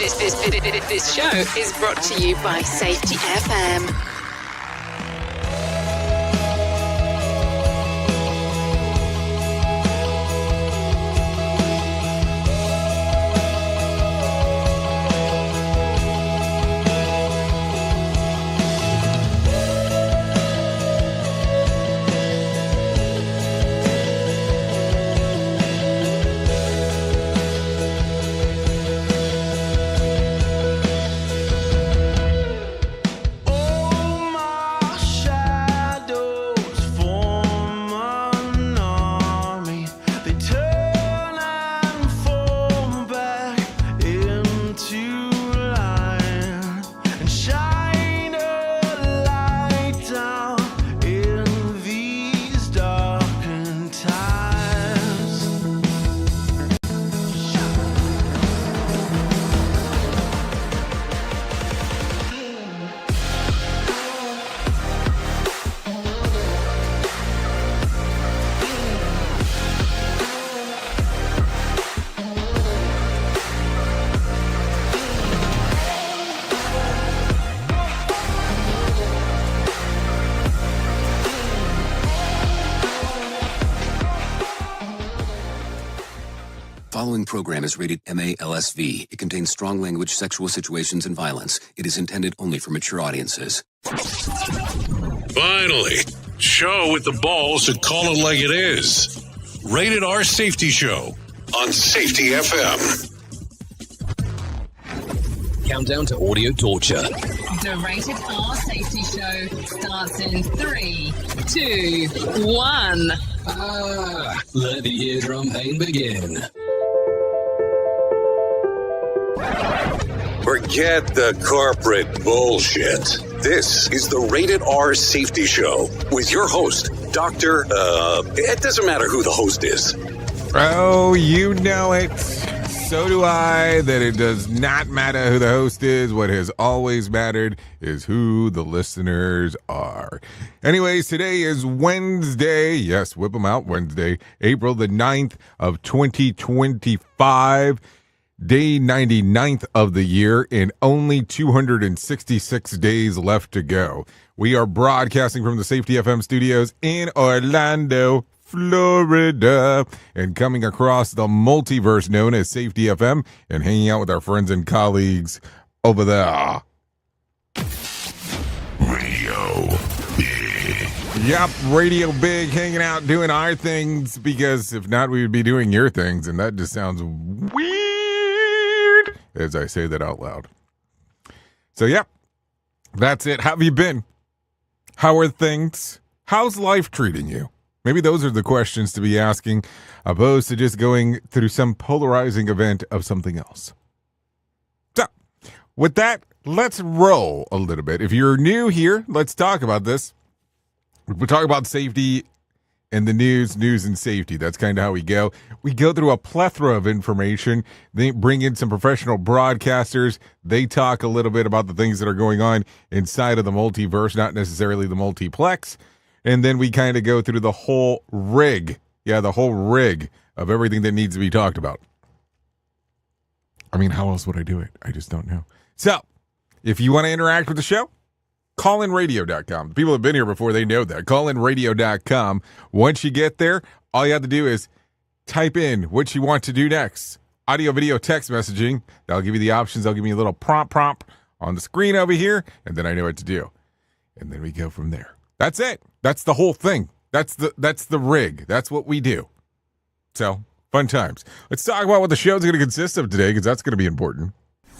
This show is brought to you by Safety FM. Following program is rated MA-LSV. It contains strong language, sexual situations, and violence. It is intended only for mature audiences. Finally, show with the balls to call it like it is. Rated R Safety Show on Safety FM. Countdown to audio torture. The Rated R Safety Show starts in 3, 2, 1. Let the eardrum pain begin. Forget the corporate bullshit. This is the Rated R Safety Show with your host, Dr. It doesn't matter who the host is. Oh, you know it. So do I, that it does not matter who the host is. What has always mattered is who the listeners are. Anyways, today is Wednesday. Yes, whip them out Wednesday, April the 9th of 2025. Day 99th of the year and only 266 days left to go. We are broadcasting from the Safety FM studios in Orlando, Florida, and coming across the multiverse known as Safety FM and hanging out with our friends and colleagues over there. Radio Big. Yep, Radio Big, hanging out, doing our things, because if not, we would be doing your things, and that just sounds weird as I say that out loud. So, yep, that's it. How have you been? How are things? How's life treating you? Maybe those are the questions to be asking, opposed to just going through some polarizing event of something else. So, with that, let's roll a little bit. If you're new here, let's talk about this. We'll talk about safety and the news and safety. That's kind of how we go. We go through a plethora of information. They bring in some professional broadcasters. They talk a little bit about the things that are going on inside of the multiverse, not necessarily the multiplex. And then we kind of go through the whole rig. Yeah, the whole rig of everything that needs to be talked about. I mean, how else would I do it? I just don't know. So, if you want to interact with the show, callinradio.com. People have been here before, they know that. Callinradio.com. Once you get there, all you have to do is type in what you want to do next. Audio, video, text messaging. That'll give you the options. They'll give me a little prompt on the screen over here, and then I know what to do. And then we go from there. That's it. That's the whole thing. That's the rig. That's what we do. So, fun times. Let's talk about what the show's going to consist of today, because that's going to be important.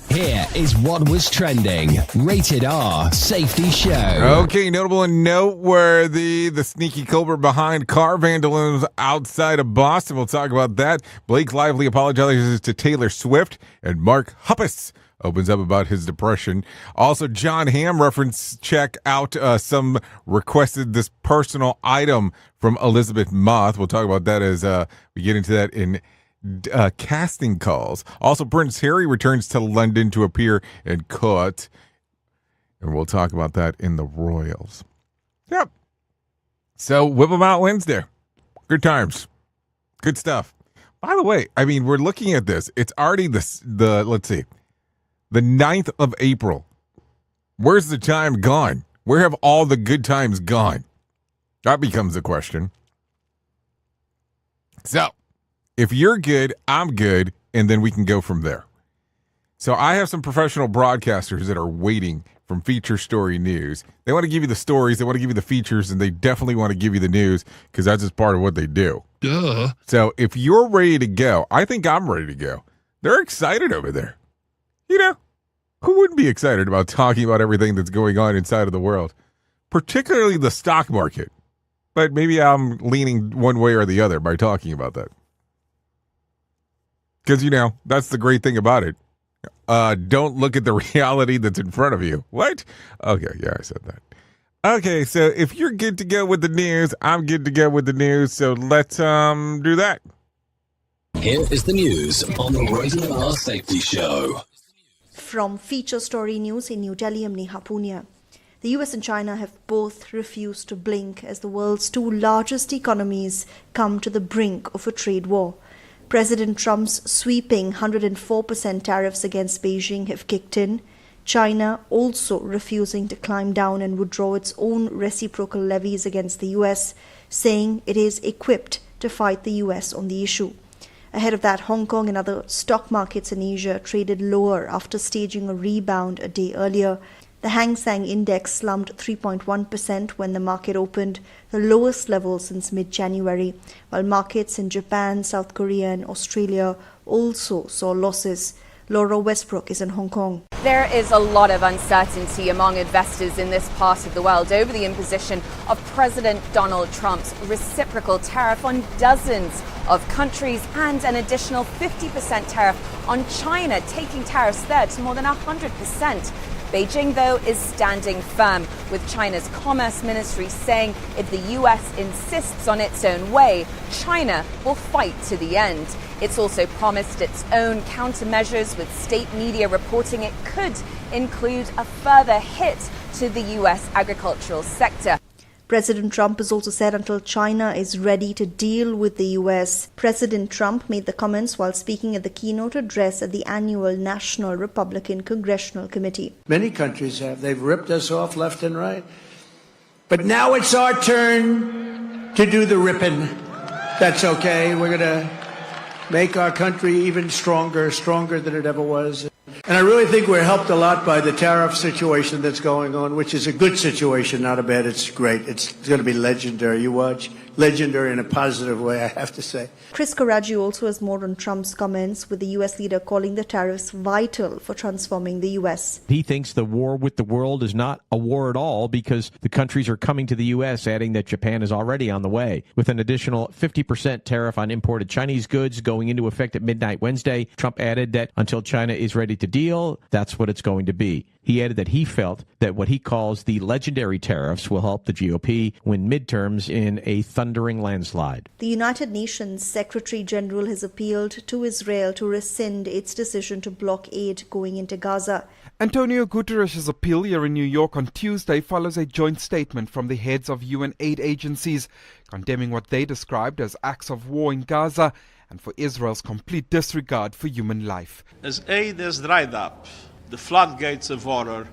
Here is what was trending. Rated R Safety Show. Okay, notable and noteworthy, the sneaky culprit behind car vandalism outside of Boston. We'll talk about that. Blake Lively apologizes to Taylor Swift, and Mark Hoppus opens up about his depression. Also, John Hamm reference check out some requested this personal item from Elizabeth Moth. We'll talk about that as we get into that in casting calls. Also, Prince Harry returns to London to appear in court, and we'll talk about that in the Royals. Yep. So, whip them out Wednesday. Good times. Good stuff. By the way, I mean, we're looking at this. It's already the let's see. The 9th of April. Where's the time gone? Where have all the good times gone? That becomes the question. So, if you're good, I'm good, and then we can go from there. So I have some professional broadcasters that are waiting from Feature Story News. They want to give you the stories, they want to give you the features, and they definitely want to give you the news because that's just part of what they do. Duh. So if you're ready to go, I think I'm ready to go. They're excited over there. You know, who wouldn't be excited about talking about everything that's going on inside of the world, particularly the stock market? But maybe I'm leaning one way or the other by talking about that. Because, you know, that's the great thing about it. Don't look at the reality that's in front of you. What? Okay, yeah, I said that. Okay, so if you're good to go with the news, I'm good to go with the news. So let's do that. Here is the news on the Rated R Safety Show. From Feature Story News in New Delhi, I'm Neha Punia. The US and China have both refused to blink as the world's two largest economies come to the brink of a trade war. President Trump's sweeping 104% tariffs against Beijing have kicked in. China also refusing to climb down and withdraw its own reciprocal levies against the US, saying it is equipped to fight the US on the issue. Ahead of that, Hong Kong and other stock markets in Asia traded lower after staging a rebound a day earlier. The Hang Seng Index slumped 3.1% when the market opened, the lowest level since mid-January, while markets in Japan, South Korea and Australia also saw losses. Laura Westbrook is in Hong Kong. There is a lot of uncertainty among investors in this part of the world over the imposition of President Donald Trump's reciprocal tariff on dozens of countries and an additional 50% tariff on China, taking tariffs there to more than 100%. Beijing, though, is standing firm, with China's Commerce Ministry saying if the US insists on its own way, China will fight to the end. It's also promised its own countermeasures, with state media reporting it could include a further hit to the US agricultural sector. President Trump has also said until China is ready to deal with the US. President Trump made the comments while speaking at the keynote address at the annual National Republican Congressional Committee. Many countries have. They've ripped us off left and right. But now it's our turn to do the ripping. That's okay. We're going to make our country even stronger than it ever was. And I really think we're helped a lot by the tariff situation that's going on, which is a good situation, not a bad. It's great. It's going to be legendary. You watch. Legendary in a positive way, I have to say. Chris Karaji also has more on Trump's comments, with the US leader calling the tariffs vital for transforming the US. He thinks the war with the world is not a war at all because the countries are coming to the US, adding that Japan is already on the way. With an additional 50% tariff on imported Chinese goods going into effect at midnight Wednesday, Trump added that until China is ready to deal, that's what it's going to be. He added that he felt that what he calls the legendary tariffs will help the GOP win midterms in a thundering landslide. The United Nations Secretary General has appealed to Israel to rescind its decision to block aid going into Gaza. Antonio Guterres' appeal here in New York on Tuesday follows a joint statement from the heads of UN aid agencies, condemning what they described as acts of war in Gaza and for Israel's complete disregard for human life. As aid has dried up, the floodgates of horror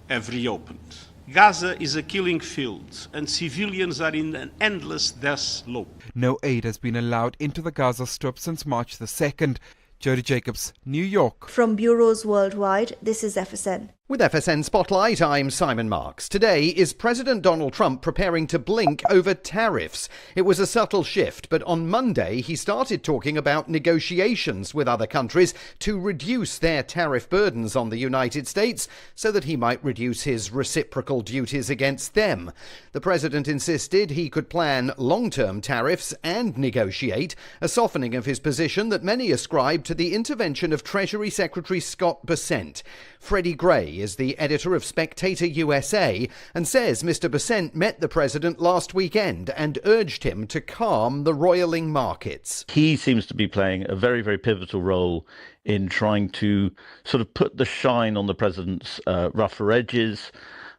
have reopened. Gaza is a killing field, and civilians are in an endless death loop. No aid has been allowed into the Gaza Strip since March the 2nd. Jody Jacobs, New York. From bureaus worldwide, this is FSN. With FSN Spotlight, I'm Simon Marks. Today, is President Donald Trump preparing to blink over tariffs? It was a subtle shift, but on Monday he started talking about negotiations with other countries to reduce their tariff burdens on the United States so that he might reduce his reciprocal duties against them. The president insisted he could plan long-term tariffs and negotiate, a softening of his position that many ascribe to the intervention of Treasury Secretary Scott Bessent. Freddie Gray is the editor of Spectator USA and says Mr. Bessent met the president last weekend and urged him to calm the roiling markets. He seems to be playing a very, very pivotal role in trying to sort of put the shine on the president's rougher edges.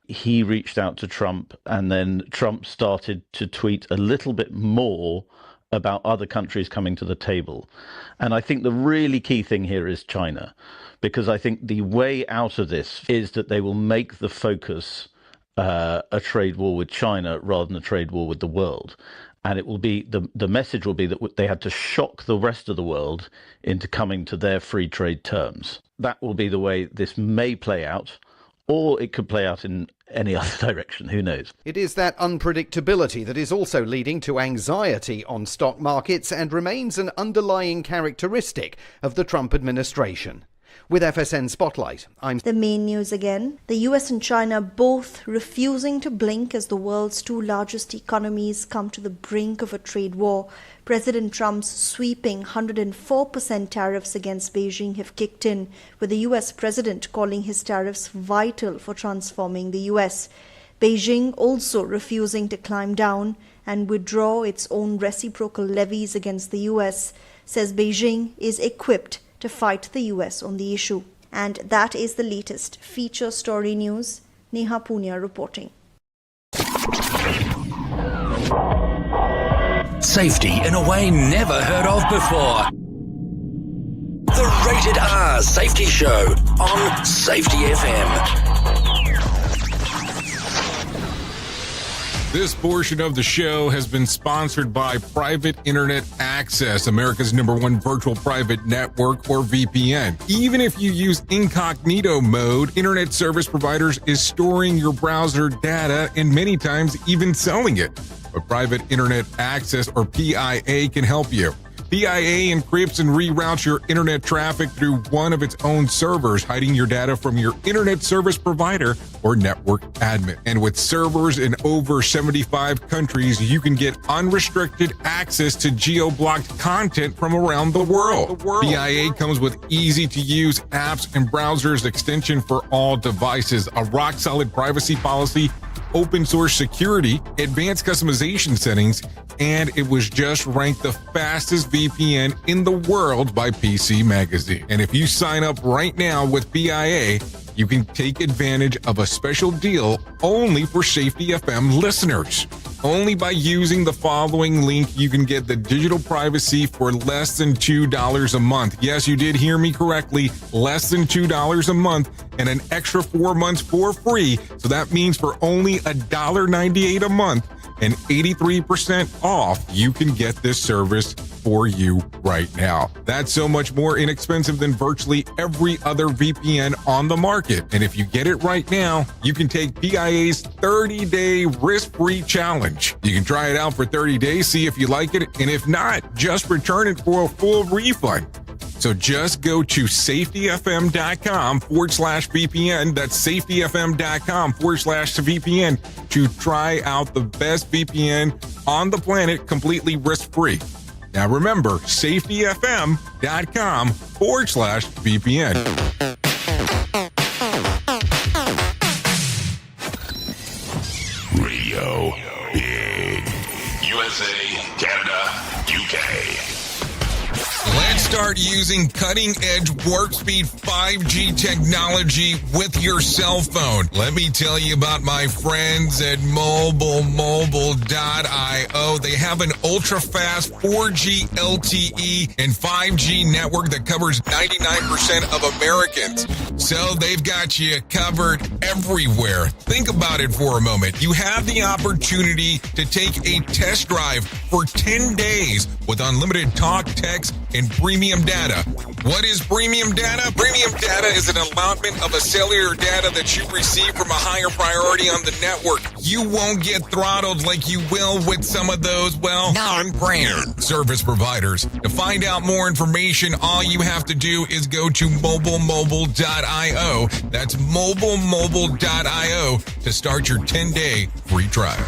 He reached out to Trump, and then Trump started to tweet a little bit more about other countries coming to the table. And I think the really key thing here is China, because I think the way out of this is that they will make the focus a trade war with China rather than a trade war with the world. And it will be the message will be that they had to shock the rest of the world into coming to their free trade terms. That will be the way this may play out, or it could play out in any other direction. Who knows? It is that unpredictability that is also leading to anxiety on stock markets and remains an underlying characteristic of the Trump administration. With FSN Spotlight, I'm... The main news again. The US and China both refusing to blink as the world's two largest economies come to the brink of a trade war. President Trump's sweeping 104% tariffs against Beijing have kicked in, with the US president calling his tariffs vital for transforming the US. Beijing also refusing to climb down and withdraw its own reciprocal levies against the US, says Beijing is equipped to fight the US on the issue. And that is the latest feature story news. Neha Punya reporting. Safety in a way never heard of before. The Rated R Safety Show on Safety FM. This portion of the show has been sponsored by Private Internet Access, America's #1 virtual private network, or VPN. Even if you use incognito mode, internet service providers is storing your browser data and many times even selling it. But Private Internet Access, or PIA, can help you. PIA encrypts and reroutes your internet traffic through one of its own servers, hiding your data from your internet service provider or network admin. And with servers in over 75 countries, you can get unrestricted access to geo-blocked content from around the world. PIA comes with easy-to-use apps and browsers extension for all devices, a rock-solid privacy policy, open source security, advanced customization settings, and it was just ranked the fastest VPN in the world by PC Magazine. And if you sign up right now with PIA, you can take advantage of a special deal only for Safety FM listeners. Only by using the following link, you can get the digital privacy for less than $2 a month. Yes, you did hear me correctly, less than $2 a month, and an extra 4 months for free. So that means for only $1.98 a month and 83% off, you can get this service for you right now. That's so much more inexpensive than virtually every other VPN on the market. And if you get it right now, you can take PIA's 30-day risk-free challenge. You can try it out for 30 days, see if you like it, and if not, just return it for a full refund. So just go to safetyfm.com/VPN. That's safetyfm.com/VPN to try out the best VPN on the planet completely risk-free. Now remember, safetyfm.com/VPN. Radio Big. USA, Canada, UK. Let's start using cutting-edge warp-speed 5G technology with your cell phone. Let me tell you about my friends at mobilemobile.io. They have an ultra-fast 4G LTE and 5G network that covers 99% of Americans. So they've got you covered everywhere. Think about it for a moment. You have the opportunity to take a test drive for 10 days with unlimited talk, text, and premium data. What is premium data? Premium data is an allotment of a cellular data that you receive from a higher priority on the network. You won't get throttled like you will with some of those, well, non-brand service providers. To find out more information, all you have to do is go to mobilemobile.io. That's mobilemobile.io to start your 10-day free trial.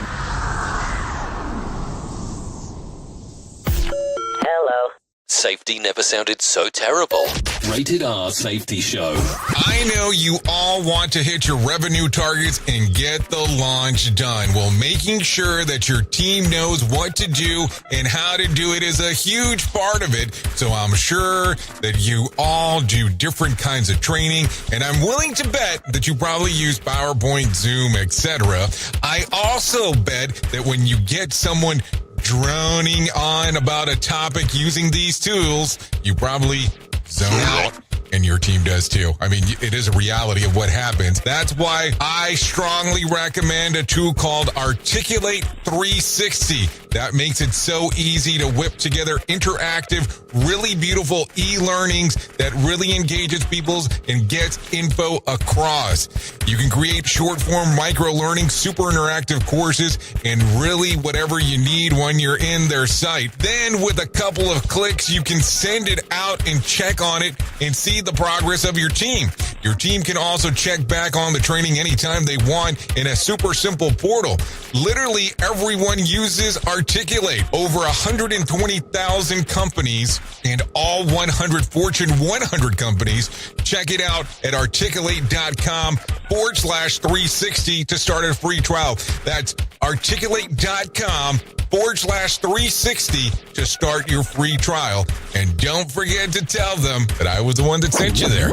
Hello. Safety never sounded so terrible. Rated R Safety Show. I know you all want to hit your revenue targets and get the launch done. Well, making sure that your team knows what to do and how to do it is a huge part of it. So I'm sure that you all do different kinds of training, and I'm willing to bet that you probably use PowerPoint, Zoom, etc. I also bet that when you get someone droning on about a topic using these tools, you probably zone out. And your team does too. I mean, it is a reality of what happens. That's why I strongly recommend a tool called Articulate 360. That makes it so easy to whip together interactive, really beautiful e-learnings that really engages people and gets info across. You can create short-form micro-learning, super interactive courses, and really whatever you need when you're in their site. Then with a couple of clicks, you can send it out and check on it and see the progress of your team. Your team can also check back on the training anytime they want in a super simple portal. Literally everyone uses Articulate. Over 120,000 companies and all 100 Fortune 100 companies. Check it out at articulate.com/360 to start a free trial. That's articulate.com/360 to start your free trial. And don't forget to tell them that I was the one that sent you there.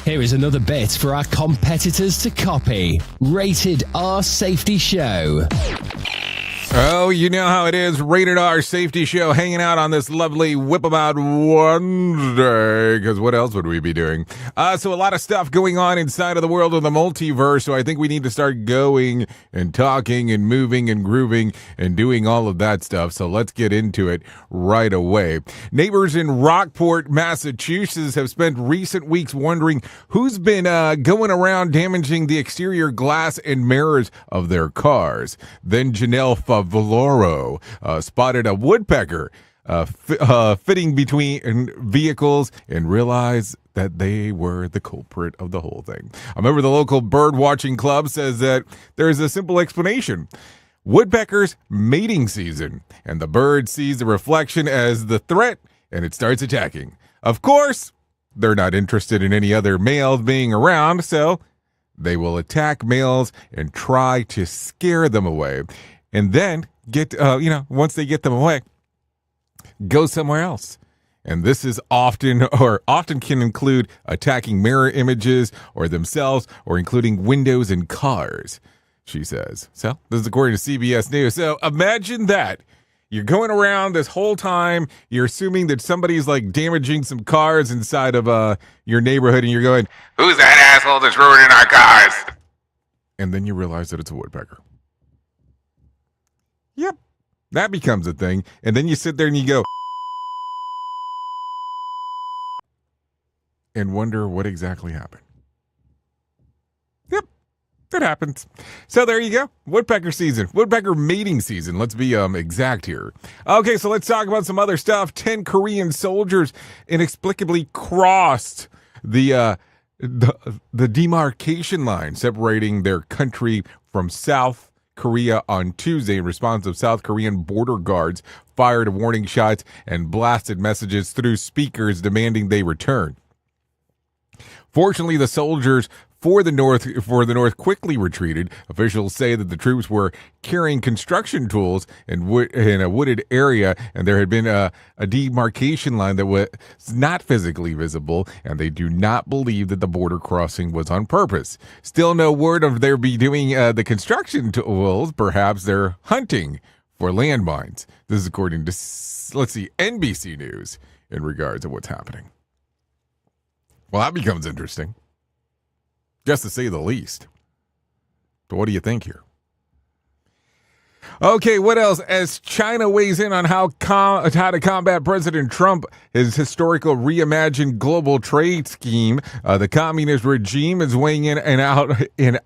Here is another bit for our competitors to copy. Rated R Safety Show. Oh, you know how it is. Rated R Safety Show hanging out on this lovely Whip About Wednesday, because what else would we be doing? So a lot of stuff going on inside of the world of the multiverse, so I think we need to start going and talking and moving and grooving and doing all of that stuff. So let's get into it right away. Neighbors in Rockport, Massachusetts have spent recent weeks wondering who's been going around damaging the exterior glass and mirrors of their cars. Then Janelle Valoro spotted a woodpecker fitting between vehicles and realized that they were the culprit of the whole thing. A member of the local bird watching club says that there's a simple explanation. Woodpecker's mating season, and the bird sees the reflection as the threat and it starts attacking. Of course, they're not interested in any other males being around, so they will attack males and try to scare them away. And then once they get them away, go somewhere else. And this is often can include attacking mirror images or themselves or including windows and cars, she says. So this is according to CBS News. So imagine that. You're going around this whole time. You're assuming that somebody's like damaging some cars inside of your neighborhood. And you're going, who's that asshole that's ruining our cars? And then you realize that it's a woodpecker. Yep, that becomes a thing. And then you sit there and you go and wonder what exactly happened. Yep, that happens. So there you go. Woodpecker season. Woodpecker mating season. Let's be exact here. Okay, so let's talk about some other stuff. 10 Korean soldiers inexplicably crossed the demarcation line separating their country from South Korea on Tuesday in response of South Korean border guards fired warning shots and blasted messages through speakers demanding they return. Fortunately, the soldiers for the North quickly retreated. Officials say that the troops were carrying construction tools in a wooded area, and there had been a demarcation line that was not physically visible, and they do not believe that the border crossing was on purpose. Still no word of their be doing the construction tools. Perhaps they're hunting for landmines. This is according to, NBC News in regards to what's happening. Well, that becomes interesting, just to say the least. But what do you think here? Okay, what else? As China weighs in on how to combat President Trump, his historical reimagined global trade scheme, the communist regime is weighing in and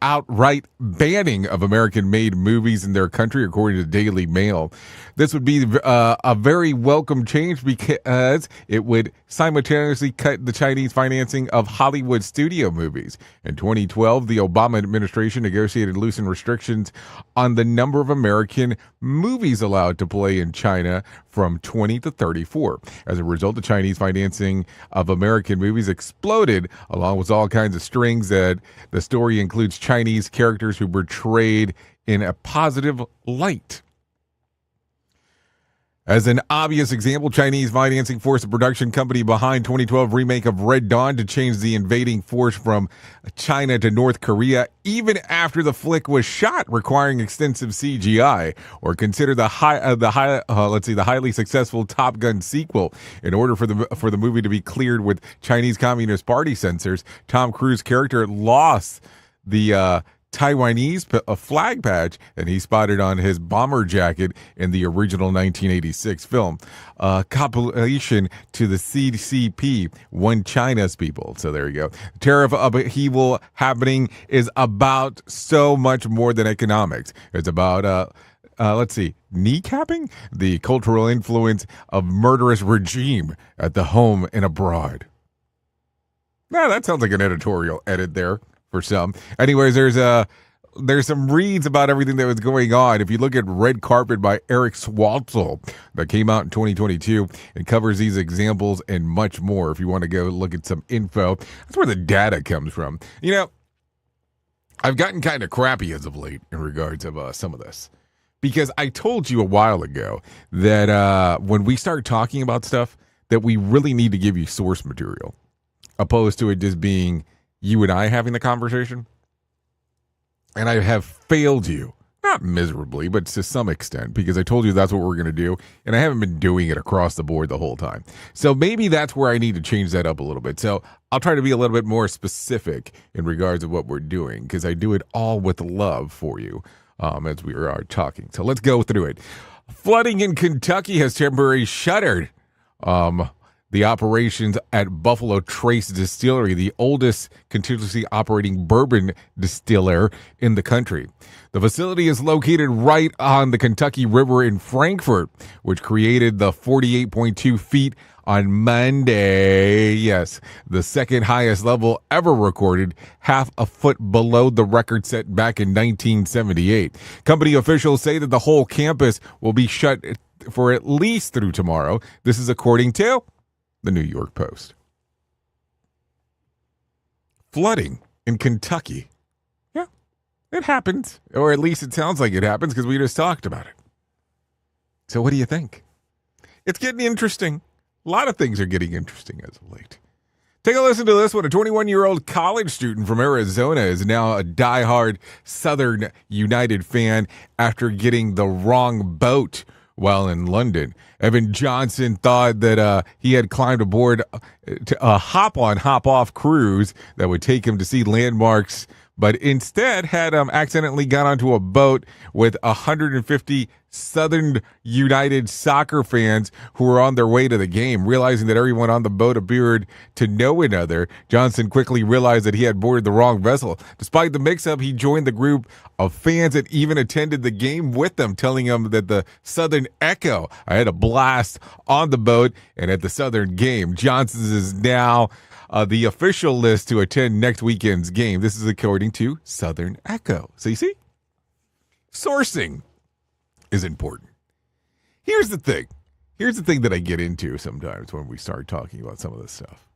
outright banning of American-made movies in their country, according to Daily Mail. This would be a very welcome change because it would simultaneously cut the Chinese financing of Hollywood studio movies. In 2012, the Obama administration negotiated loosened restrictions on the number of American movies allowed to play in China from 20 to 34. As a result, the Chinese financing of American movies exploded, along with all kinds of strings that the story includes Chinese characters who were portrayed in a positive light. As an obvious example, Chinese financing forced a production company behind 2012 remake of Red Dawn to change the invading force from China to North Korea, even after the flick was shot, requiring extensive CGI. Or consider the highly successful Top Gun sequel. In order for the movie to be cleared with Chinese Communist Party censors, Tom Cruise's character lost the Taiwanese flag patch, and he spotted on his bomber jacket in the original 1986 film. Compilation to the CCP, One China's people. So there you go. Tariff upheaval happening is about so much more than economics. It's about kneecapping the cultural influence of murderous regime at the home and abroad. Now that sounds like an editorial edit there. For some. Anyways, there's some reads about everything that was going on. If you look at Red Carpet by Eric Swalzel that came out in 2022, it covers these examples and much more. If you want to go look at some info, that's where the data comes from. You know, I've gotten kind of crappy as of late in regards of some of this, because I told you a while ago that when we start talking about stuff, that we really need to give you source material, opposed to it just being you and I having the conversation. And I have failed you, not miserably, but to some extent, because I told you that's what we're going to do, and I haven't been doing it across the board the whole time. So maybe that's where I need to change that up a little bit. So I'll try to be a little bit more specific in regards to what we're doing, because I do it all with love for you as we are talking. So let's go through it. Flooding in Kentucky has temporarily shuttered the operations at Buffalo Trace Distillery, the oldest continuously operating bourbon distiller in the country. The facility is located right on the Kentucky River in Frankfort, which created the 48.2 feet on Monday. Yes, the second highest level ever recorded, half a foot below the record set back in 1978. Company officials say that the whole campus will be shut for at least through tomorrow. This is according to the New York Post. Flooding in Kentucky. Yeah, it happens. Or at least it sounds like it happens, because we just talked about it. So what do you think? It's getting interesting. A lot of things are getting interesting as of late. Take a listen to this one. A 21-year-old college student from Arizona is now a diehard Southern United fan after getting the wrong boat while in London. Evan Johnson thought that he had climbed aboard a hop-on, hop-off cruise that would take him to see landmarks, but instead had accidentally got onto a boat with 150 Southern United soccer fans who were on their way to the game. Realizing that everyone on the boat appeared to know another, Johnson quickly realized that he had boarded the wrong vessel. Despite the mix-up, he joined the group of fans that even attended the game with them, telling them that the Southern Echo, I had a blast on the boat and at the Southern game. Johnson is now the official list to attend next weekend's game. This is according to Southern Echo. So you see, sourcing is important. Here's the thing. Here's the thing that I get into sometimes when we start talking about some of this stuff.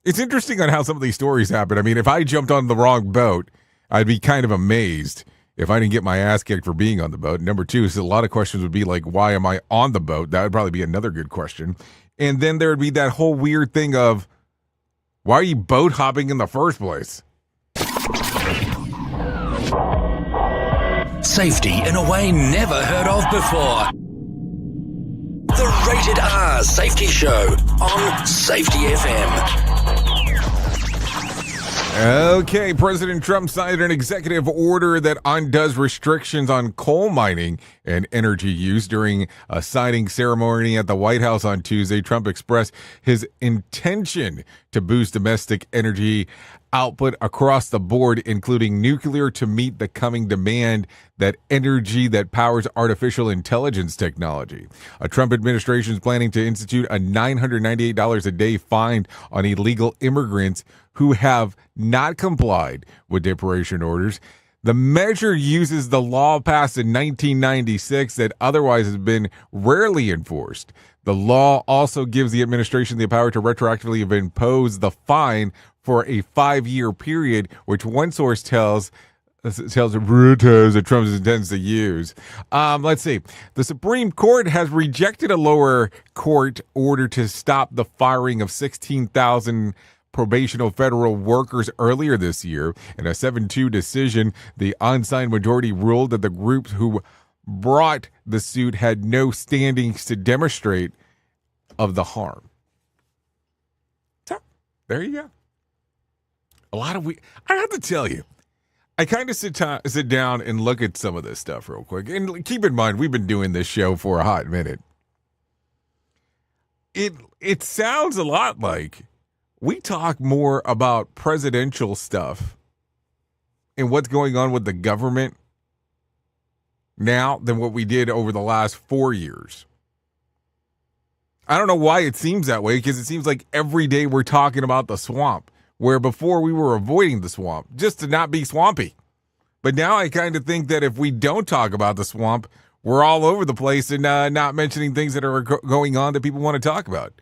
It's interesting on how some of these stories happen. I mean, if I jumped on the wrong boat, I'd be kind of amazed if I didn't get my ass kicked for being on the boat. Number two, so a lot of questions would be like, why am I on the boat? That would probably be another good question. And then there would be that whole weird thing of, why are you boat hopping in the first place? Safety in a way never heard of before. The Rated R Safety Show on Safety FM. Okay, President Trump signed an executive order that undoes restrictions on coal mining and energy use. During a signing ceremony at the White House on Tuesday, Trump expressed his intention to boost domestic energy output across the board, including nuclear, to meet the coming demand that energy that powers artificial intelligence technology. A Trump administration is planning to institute a $998 a day fine on illegal immigrants who have not complied with deportation orders. The measure uses the law passed in 1996 that otherwise has been rarely enforced. The law also gives the administration the power to retroactively impose the fine for a 5-year period, which one source tells tells the brutos that Trump intends to use. Let's see. The Supreme Court has rejected a lower court order to stop the firing of 16,000 probational federal workers earlier this year. In a 7-2 decision, the unsigned majority ruled that the groups who brought the suit had no standings to demonstrate of the harm. So, there you go. I have to tell you, I kind of sit down and look at some of this stuff real quick. And keep in mind, we've been doing this show for a hot minute. It sounds a lot like we talk more about presidential stuff and what's going on with the government now than what we did over the last 4 years. I don't know why it seems that way, because it seems like every day we're talking about the swamp, where before we were avoiding the swamp just to not be swampy. But now I kind of think that if we don't talk about the swamp, we're all over the place and not mentioning things that are going on that people want to talk about.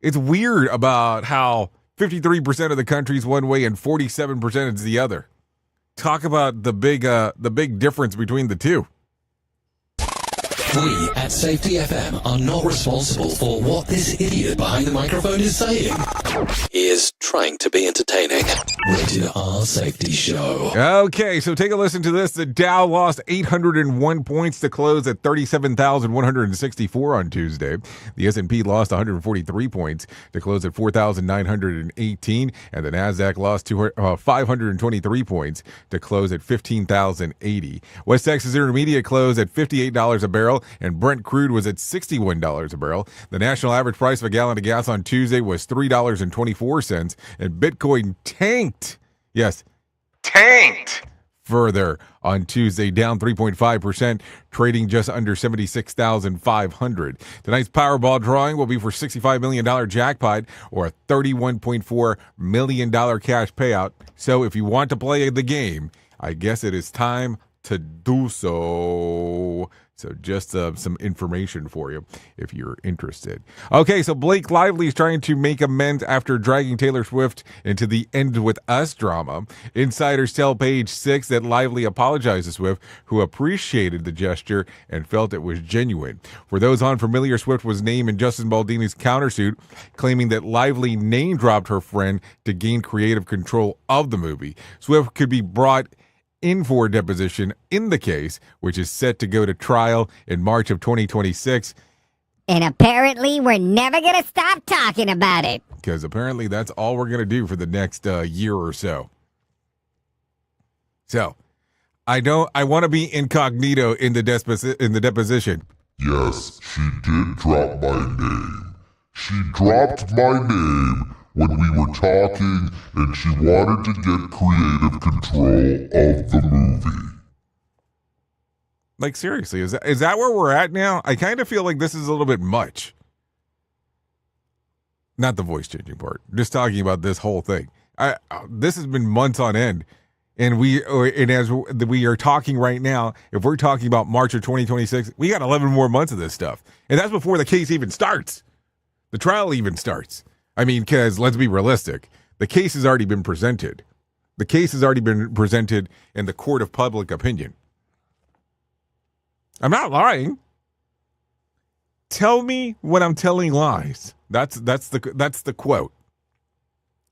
It's weird about how 53% of the country's one way and 47% is the other. Talk about the big difference between the two. We at Safety FM are not responsible for what this idiot behind the microphone is saying. He is trying to be entertaining. Rated R Safety Show. Okay, so take a listen to this. The Dow lost 801 points to close at 37,164 on Tuesday. The S&P lost 143 points to close at 4,918. And the NASDAQ lost 523 points to close at 15,080. West Texas Intermediate closed at $58 a barrel, and Brent crude was at $61 a barrel. The national average price of a gallon of gas on Tuesday was $3.24, and Bitcoin tanked. Yes, tanked further on Tuesday, down 3.5%, trading just under 76,500. Tonight's Powerball drawing will be for $65 million jackpot or a $31.4 million cash payout. So if you want to play the game, I guess it is time to do so. So just some information for you if you're interested. Okay, so Blake Lively is trying to make amends after dragging Taylor Swift into the End With Us drama. Insiders tell Page 6 that Lively apologized to Swift, who appreciated the gesture and felt it was genuine. For those unfamiliar, Swift was named in Justin Baldini's countersuit, claiming that Lively name-dropped her friend to gain creative control of the movie. Swift could be brought in for a deposition in the case, which is set to go to trial in March of 2026. And apparently we're never going to stop talking about it. Because apparently that's all we're going to do for the next year or so. So, I want to be incognito in the deposition. Yes, she did drop my name. She dropped my name when we were talking, and she wanted to get creative control of the movie. Like, seriously, is that where we're at now? I kind of feel like this is a little bit much. Not the voice changing part. Just talking about this whole thing. This has been months on end, and as we are talking right now, if we're talking about March of 2026, we got 11 more months of this stuff, and that's before the case even starts. The trial even starts. I mean, because let's be realistic. The case has already been presented. The case has already been presented in the court of public opinion. I'm not lying. Tell me when I'm telling lies. That's the quote.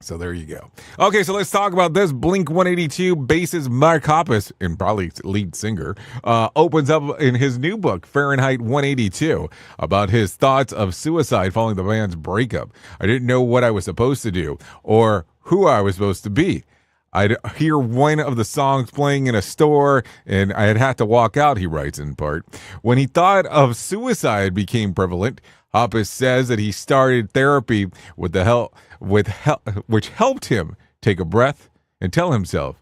So there you go. Okay, so let's talk about this. Blink-182 bassist Mark Hoppus, and probably lead singer, opens up in his new book, Fahrenheit 182, about his thoughts of suicide following the band's breakup. I didn't know what I was supposed to do or who I was supposed to be. I'd hear one of the songs playing in a store, and I'd have to walk out, he writes in part. When he thought of suicide became prevalent, Hoppus says that he started therapy which helped him take a breath and tell himself,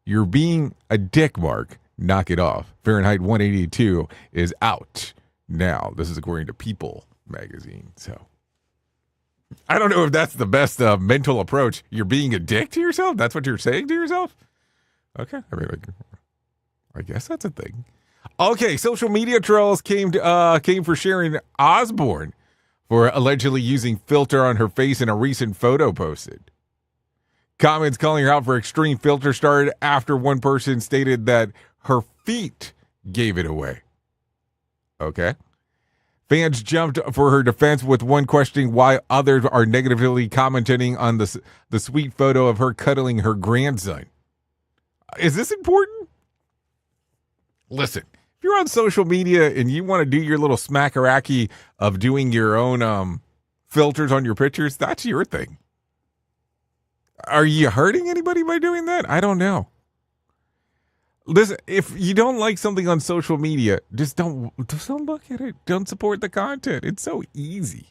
"You're being a dick, Mark. Knock it off." Fahrenheit 182 is out now. This is according to People magazine. So I don't know if that's the best mental approach. You're being a dick to yourself? That's what you're saying to yourself? Okay. I mean, I guess that's a thing. Okay, social media trolls came for Sharon Osbourne for allegedly using filter on her face in a recent photo posted. Comments calling her out for extreme filter started after one person stated that her feet gave it away. Okay. Fans jumped for her defense, with one questioning why others are negatively commenting on the sweet photo of her cuddling her grandson. Is this important? Listen, if you're on social media and you want to do your little smackaraki of doing your own filters on your pictures, that's your thing. Are you hurting anybody by doing that? I don't know. Listen, if you don't like something on social media, just don't look at it. Don't support the content. It's so easy.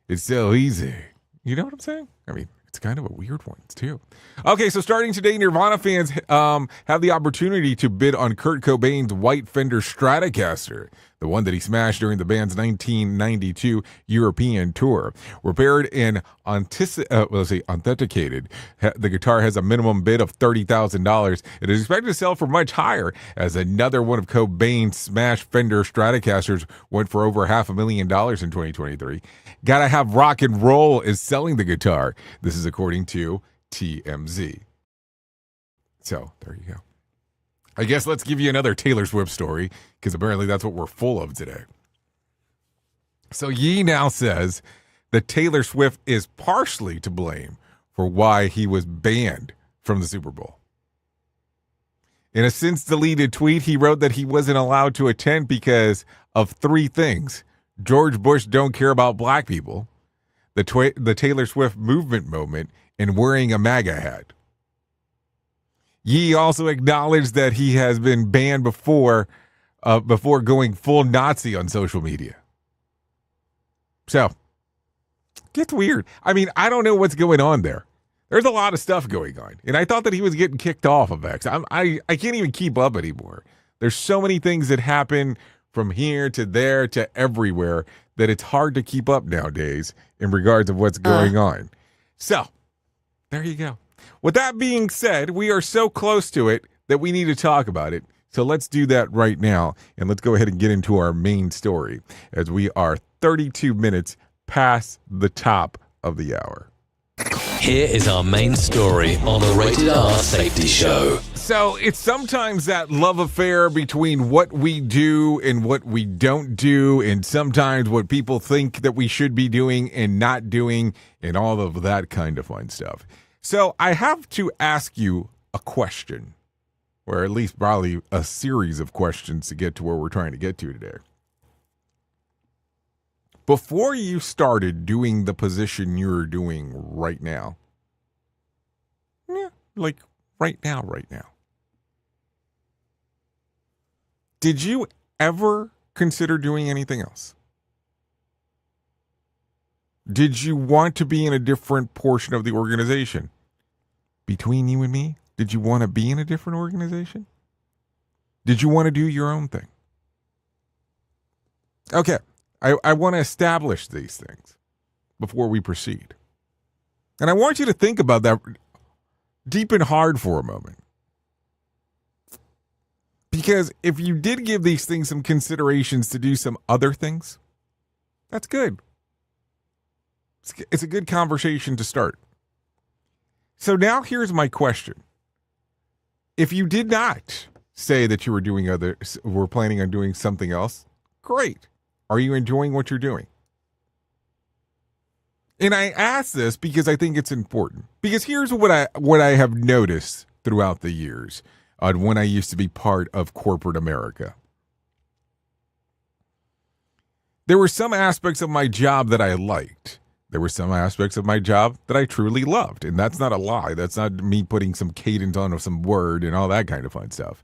It's so easy. You know what I'm saying? I mean, it's kind of a weird one, too. Okay, so starting today, Nirvana fans have the opportunity to bid on Kurt Cobain's white Fender Stratocaster, the one that he smashed during the band's 1992 European tour. Repaired and authenticated, the guitar has a minimum bid of $30,000. It is expected to sell for much higher, as another one of Cobain's smashed Fender Stratocasters went for over $500,000 in 2023. Gotta Have Rock and Roll is selling the guitar. This is according to TMZ. So, there you go. I guess let's give you another Taylor Swift story, because apparently that's what we're full of today. So Ye now says that Taylor Swift is partially to blame for why he was banned from the Super Bowl. In a since-deleted tweet, he wrote that he wasn't allowed to attend because of three things: George Bush don't care about black people, the Taylor Swift movement moment, and wearing a MAGA hat. Ye also acknowledged that he has been banned before going full Nazi on social media. So, it gets weird. I mean, I don't know what's going on there. There's a lot of stuff going on. And I thought that he was getting kicked off of X. I can't even keep up anymore. There's so many things that happen from here to there to everywhere that it's hard to keep up nowadays in regards of what's going on. So, there you go. With that being said, we are so close to it that we need to talk about it. So let's do that right now. And let's go ahead and get into our main story, as we are 32 minutes past the top of the hour. Here is our main story on the Rated R Safety Show. So it's sometimes that love affair between what we do and what we don't do, and sometimes what people think that we should be doing and not doing, and all of that kind of fun stuff. So I have to ask you a question, or at least probably a series of questions to get to where we're trying to get to today. Before you started doing the position you're doing right now, right now, did you ever consider doing anything else? Did you want to be in a different portion of the organization? Between you and me, did you want to be in a different organization? Did you want to do your own thing? Okay, I want to establish these things before we proceed. And I want you to think about that deep and hard for a moment. Because if you did give these things some considerations to do some other things, that's good. It's a good conversation to start. So now here's my question. If you did not say that you were planning on doing something else, great. Are you enjoying what you're doing? And I ask this because I think it's important. Because here's what I have noticed throughout the years when I used to be part of corporate America. There were some aspects of my job that I liked. There were some aspects of my job that I truly loved. And that's not a lie. That's not me putting some cadence on some word and all that kind of fun stuff.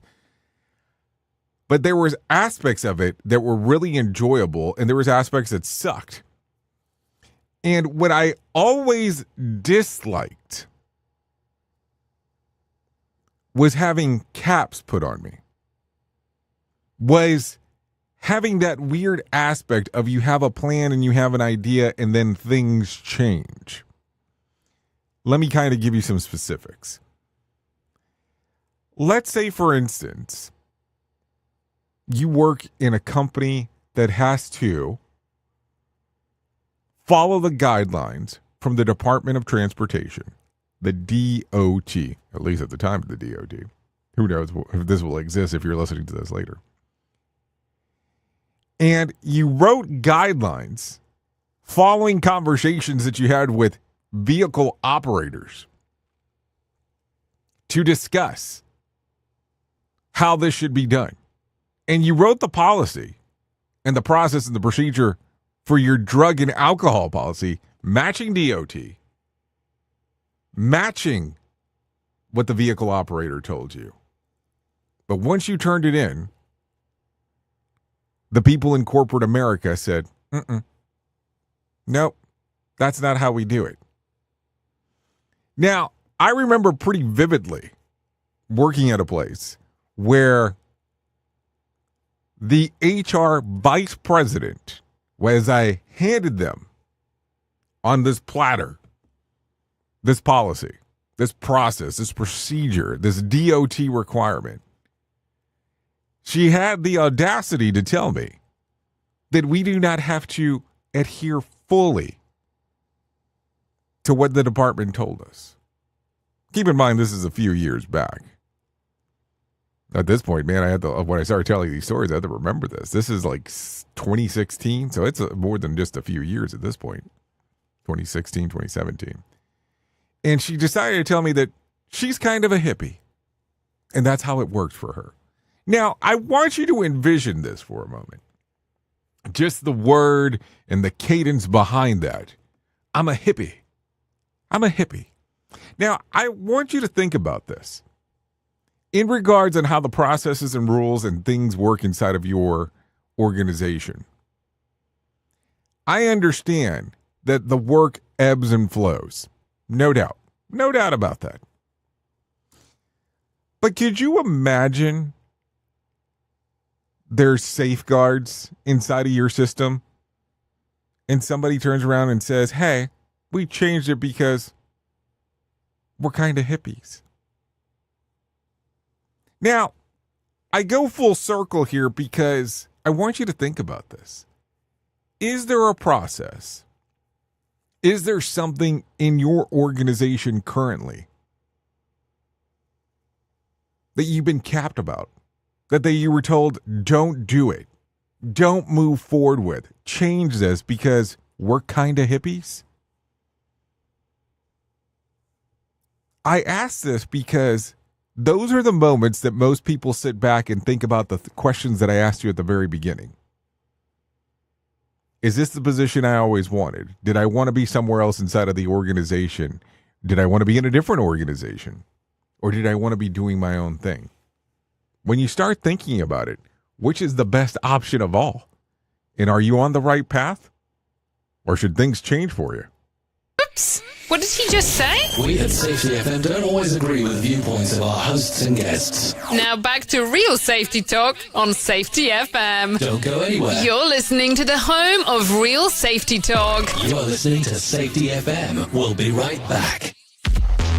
But there was aspects of it that were really enjoyable, and there was aspects that sucked. And what I always disliked was having caps put on me. Was having that weird aspect of you have a plan and you have an idea and then things change. Let me kind of give you some specifics. Let's say, for instance, you work in a company that has to follow the guidelines from the Department of Transportation the DOT, at least at the time of the DOT. Who knows if this will exist if you're listening to this later. And you wrote guidelines following conversations that you had with vehicle operators to discuss how this should be done. And you wrote the policy and the process and the procedure for your drug and alcohol policy, matching DOT, matching what the vehicle operator told you. But once you turned it in, the people in corporate America said, nope, that's not how we do it. Now, I remember pretty vividly working at a place where the HR vice president, as I handed them on this platter, this policy, this process, this procedure, this DOT requirement, she had the audacity to tell me that we do not have to adhere fully to what the department told us. Keep in mind, this is a few years back. At this point, man, when I started telling these stories, I had to remember this. This is like 2016, so it's more than just a few years at this point. 2016, 2017. And she decided to tell me that she's kind of a hippie. And that's how it worked for her. Now, I want you to envision this for a moment. Just the word and the cadence behind that. I'm a hippie. I'm a hippie. Now, I want you to think about this in regards on how the processes and rules and things work inside of your organization. I understand that the work ebbs and flows. No doubt. No doubt about that. But could you imagine there's safeguards inside of your system and somebody turns around and says, hey, we changed it because we're kind of hippies? Now, I go full circle here because I want you to think about this. Is there a process? Is there something in your organization currently that you've been capped about? That you were told, don't do it. Don't move forward with. Change this because we're kind of hippies? I ask this because those are the moments that most people sit back and think about the questions that I asked you at the very beginning. Is this the position I always wanted? Did I want to be somewhere else inside of the organization? Did I want to be in a different organization? Or did I want to be doing my own thing? When you start thinking about it, which is the best option of all? And are you on the right path? Or should things change for you? Oops! What did he just say? We at Safety FM don't always agree with the viewpoints of our hosts and guests. Now back to real safety talk on Safety FM. Don't go anywhere. You're listening to the home of real safety talk. You're listening to Safety FM. We'll be right back.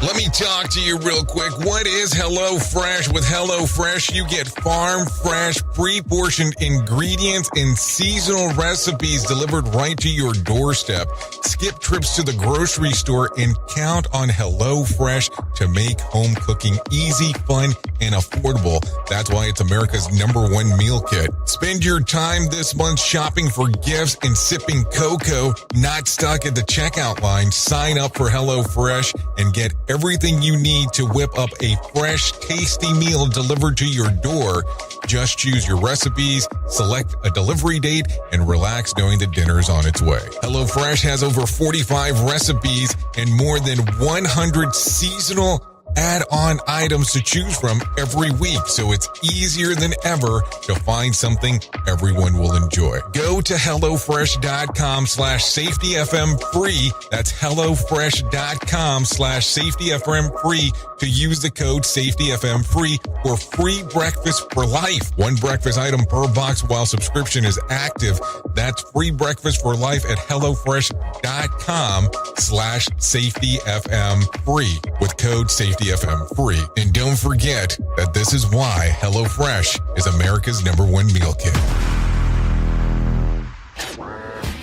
Let me talk to you real quick. What is HelloFresh? With HelloFresh, you get farm fresh, pre-portioned ingredients and seasonal recipes delivered right to your doorstep. Skip trips to the grocery store and count on HelloFresh to make home cooking easy, fun, and affordable. That's why it's America's #1 meal kit. Spend your time this month shopping for gifts and sipping cocoa, not stuck at the checkout line. Sign up for HelloFresh and get everything you need to whip up a fresh, tasty meal delivered to your door. Just choose your recipes, select a delivery date, and relax knowing that dinner's on its way. HelloFresh has over 45 recipes and more than 100 seasonal add-on items to choose from every week, so it's easier than ever to find something everyone will enjoy. Go to HelloFresh.com/SafetyFM free. That's HelloFresh.com/SafetyFM free to use the code SafetyFM free for free breakfast for life. One breakfast item per box while subscription is active. That's free breakfast for life at HelloFresh.com/SafetyFM free with code SafetyFM free. And don't forget that this is why HelloFresh is America's #1 meal kit.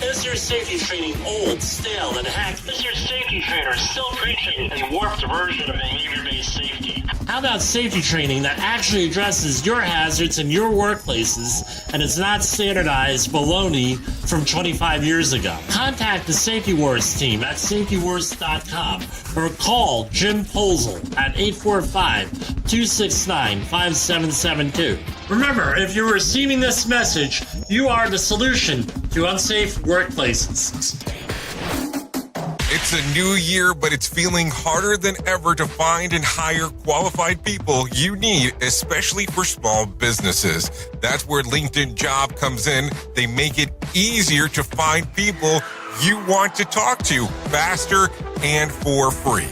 Is your your safety training old, stale, and hacked? Is your safety trainer still preaching a warped version of behavior-based safety? How about safety training that actually addresses your hazards in your workplaces and is not standardized baloney from 25 years ago? Contact the Safety Wars team at safetywars.com or call Jim Posel at 845-269-5772. Remember, if you're receiving this message, you are the solution to unsafe workplaces. It's a new year, but it's feeling harder than ever to find and hire qualified people you need, especially for small businesses. That's where LinkedIn Job comes in. They make it easier to find people you want to talk to faster and for free.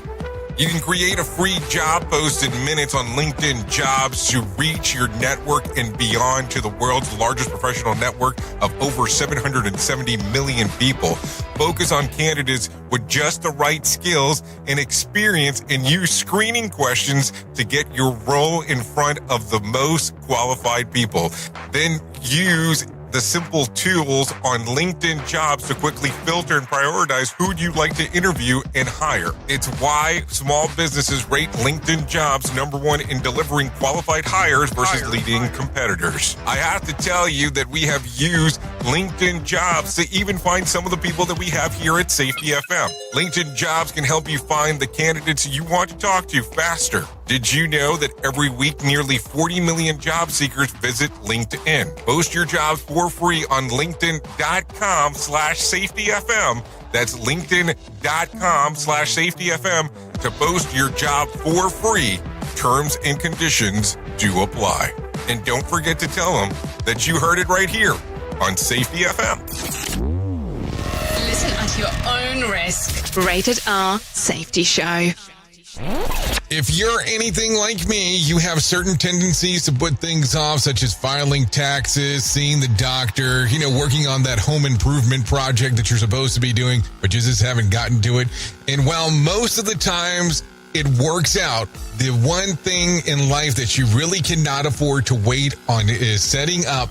You can create a free job post in minutes on LinkedIn Jobs to reach your network and beyond to the world's largest professional network of over 770 million people. Focus on candidates with just the right skills and experience and use screening questions to get your role in front of the most qualified people. Then use the simple tools on LinkedIn Jobs to quickly filter and prioritize who you'd like to interview and hire. It's why small businesses rate LinkedIn Jobs #1 in delivering qualified hires versus leading competitors. I have to tell you that we have used LinkedIn Jobs to even find some of the people that we have here at Safety FM. LinkedIn Jobs can help you find the candidates you want to talk to faster. Did you know that every week nearly 40 million job seekers visit LinkedIn? Post your jobs for free on linkedin.com/safetyfm. That's linkedin.com/safetyfm to post your job for free. Terms and conditions do apply. And don't forget to tell them that you heard it right here on Safety FM. Listen at your own risk. Rated R Safety Show. If you're anything like me, you have certain tendencies to put things off, such as filing taxes, seeing the doctor, working on that home improvement project that you're supposed to be doing, but you just haven't gotten to it. And while most of the times it works out, the one thing in life that you really cannot afford to wait on is setting up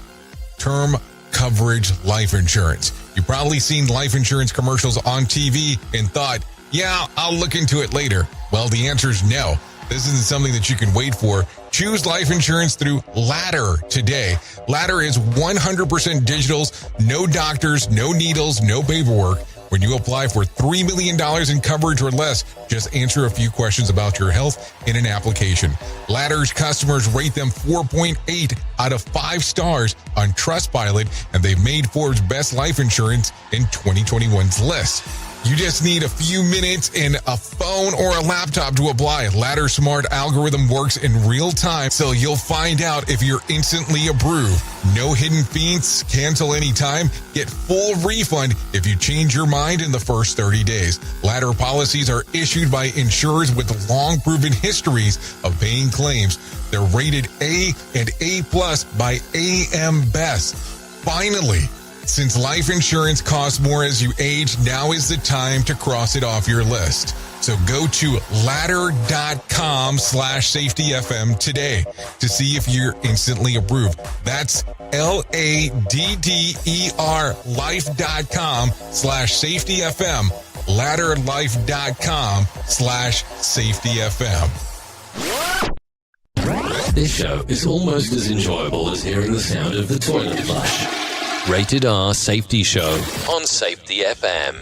term coverage life insurance. You've probably seen life insurance commercials on TV and thought, yeah, I'll look into it later. Well, the answer is no. This isn't something that you can wait for. Choose life insurance through Ladder today. Ladder is 100% digitals, no doctors, no needles, no paperwork. When you apply for $3 million in coverage or less, just answer a few questions about your health in an application. Ladder's customers rate them 4.8 out of 5 stars on Trustpilot, and they've made Forbes' best life insurance in 2021's list. You just need a few minutes and a phone or a laptop to apply. Ladder's smart algorithm works in real time, so you'll find out if you're instantly approved. No hidden fees, cancel anytime, get full refund if you change your mind in the first 30 days. Ladder policies are issued by insurers with long proven histories of paying claims. They're rated A and A+ by AM Best. Finally, since life insurance costs more as you age, now is the time to cross it off your list. So go to ladder.com/safetyfm today to see if you're instantly approved. That's LADDER life.com/safetyfm. Ladderlife.com/safetyfm. This show is almost as enjoyable as hearing the sound of the toilet flush. Rated R Safety Show on Safety FM.